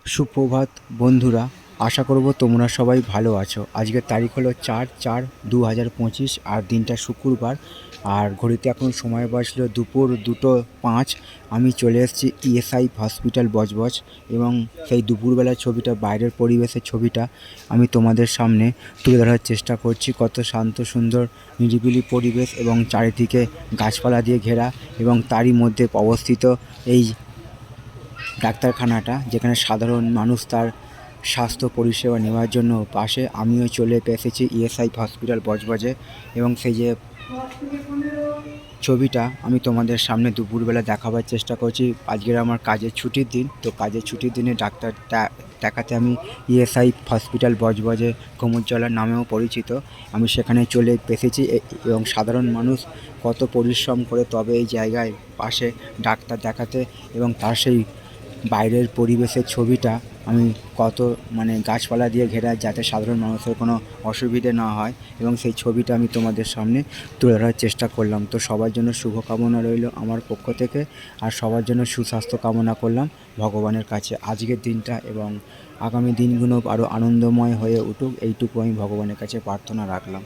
সুপ্রভাত বন্ধুরা, আশা করব তোমরা সবাই ভালো আছো। আজকের তারিখ হলো 4/4/2025 আর দিনটা শুক্রবার। আর ঘড়িতে এখন সময় বাজলো দুপুর 2:05। আমি চলে এসেছি ইএসআই হসপিটাল বজবজ এবং সেই দুপুরবেলার ছবিটা, বাইরের পরিবেশের ছবিটা আমি তোমাদের সামনে তুলে ধরার চেষ্টা করছি। কত শান্ত সুন্দর নিরিবিলি পরিবেশ এবং চারিদিকে গাছপালা দিয়ে ঘেরা, এবং তারই মধ্যে অবস্থিত এই ডাক্তারখানাটা, যেখানে সাধারণ মানুষ তার স্বাস্থ্য পরিষেবা নেওয়ার জন্য পাশে। আমিও চলে এসেছি ইএসআই হসপিটাল বজবজে, এবং সেই যে ছবিটা আমি তোমাদের সামনে দুপুরবেলা দেখাবার চেষ্টা করছি। আজকের আমার কাজের ছুটির দিন, তো কাজের ছুটির দিনে ডাক্তার দেখাতে আমি ইএসআই হসপিটাল বজবজে, কুমুরজলার নামেও পরিচিত, আমি সেখানে চলে এসেছি। এবং সাধারণ মানুষ কত পরিশ্রম করে তবে এই জায়গায় পাশে ডাক্তার দেখাতে, এবং তার সেই বাইরের পরিবেশের ছবিটা আমি কত গাছপালা দিয়ে ঘেরা, যাতে সাধারণ মানুষের কোনো অসুবিধে না হয়, এবং সেই ছবিটা আমি তোমাদের সামনে তুলে ধরার চেষ্টা করলাম। তো সবার জন্য শুভকামনা রইল আমার পক্ষ থেকে, আর সবার জন্য সুস্বাস্থ্য কামনা করলাম ভগবানের কাছে। আজকের দিনটা এবং আগামী দিনগুলো আরও আনন্দময় হয়ে উঠুক, এইটুকু আমি ভগবানের কাছে প্রার্থনা রাখলাম।